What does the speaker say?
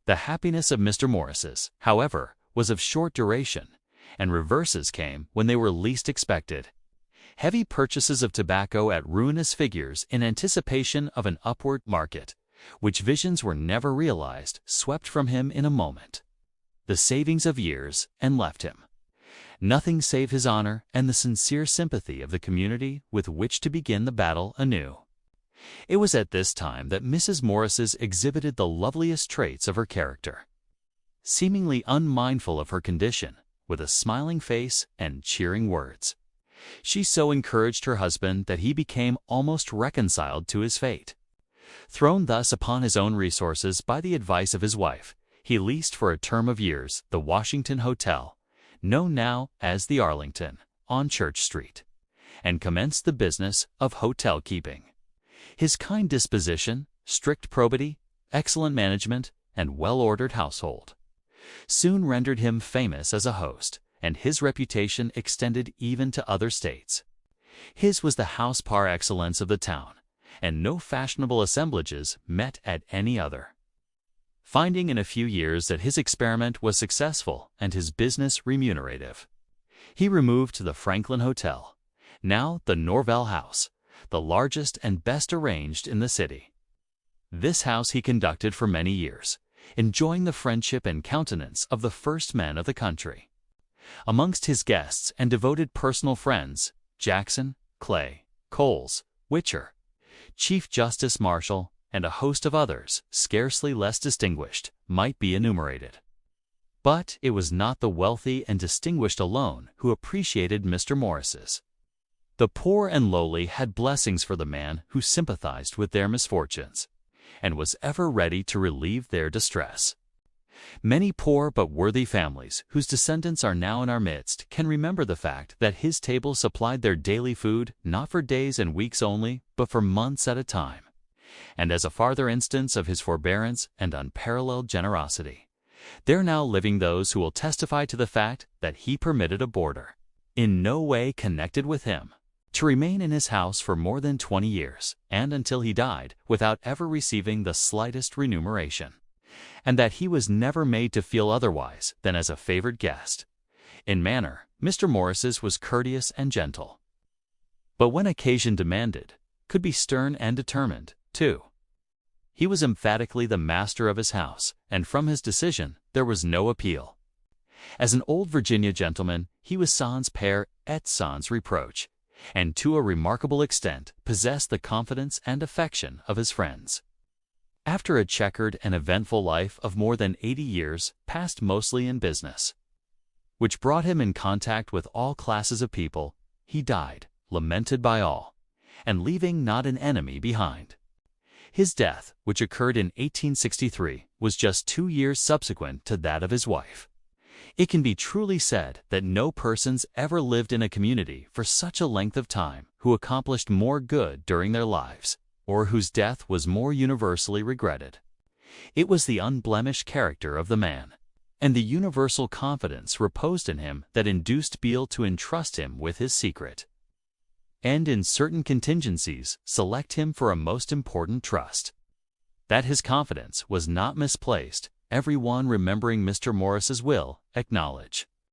The happiness of Mr. Morris's, however, was of short duration, and reverses came when they were least expected. Heavy purchases of tobacco at ruinous figures in anticipation of an upward market, which visions were never realized, swept from him in a moment the savings of years and left him nothing save his honor and the sincere sympathy of the community with which to begin the battle anew. It was at this time that Mrs. Morris's exhibited the loveliest traits of her character. Seemingly unmindful of her condition, with a smiling face and cheering words, she so encouraged her husband that he became almost reconciled to his fate. Thrown thus upon his own resources by the advice of his wife, he leased for a term of years the Washington Hotel, known now as the Arlington, on Church Street, and commenced the business of hotel keeping. His kind disposition, strict probity, excellent management, and well-ordered household soon rendered him famous as a host, and his reputation extended even to other states. His was the house par excellence of the town, and no fashionable assemblages met at any other. Finding in a few years that his experiment was successful and his business remunerative, he removed to the Franklin Hotel, now the Norvell House, the largest and best arranged in the city. This house he conducted for many years, enjoying the friendship and countenance of the first men of the country. Amongst his guests and devoted personal friends, Jackson, Clay, Coles, Witcher, Chief Justice Marshall, and a host of others, scarcely less distinguished, might be enumerated. But it was not the wealthy and distinguished alone who appreciated Mr. Morris's. The poor and lowly had blessings for the man who sympathized with their misfortunes, and was ever ready to relieve their distress. Many poor but worthy families whose descendants are now in our midst can remember the fact that his table supplied their daily food not for days and weeks only, but for months at a time. And as a farther instance of his forbearance and unparalleled generosity, there are now living those who will testify to the fact that he permitted a boarder, in no way connected with him, to remain in his house for more than 20 years, and until he died, without ever receiving the slightest remuneration, and that he was never made to feel otherwise than as a favored guest. In manner, Mr. Morris's was courteous and gentle, but when occasion demanded, could be stern and determined, too. He was emphatically the master of his house, and from his decision there was no appeal. As an old Virginia gentleman, he was sans peur et sans reproche, and to a remarkable extent possessed the confidence and affection of his friends. After a checkered and eventful life of more than 80 years, passed mostly in business, which brought him in contact with all classes of people, he died, lamented by all, and leaving not an enemy behind. His death, which occurred in 1863, was just 2 years subsequent to that of his wife. It can be truly said that no persons ever lived in a community for such a length of time who accomplished more good during their lives, or whose death was more universally regretted. It was the unblemished character of the man, and the universal confidence reposed in him that induced Beale to entrust him with his secret, and in certain contingencies select him for a most important trust. That his confidence was not misplaced, every one remembering Mr. Morris's will acknowledge.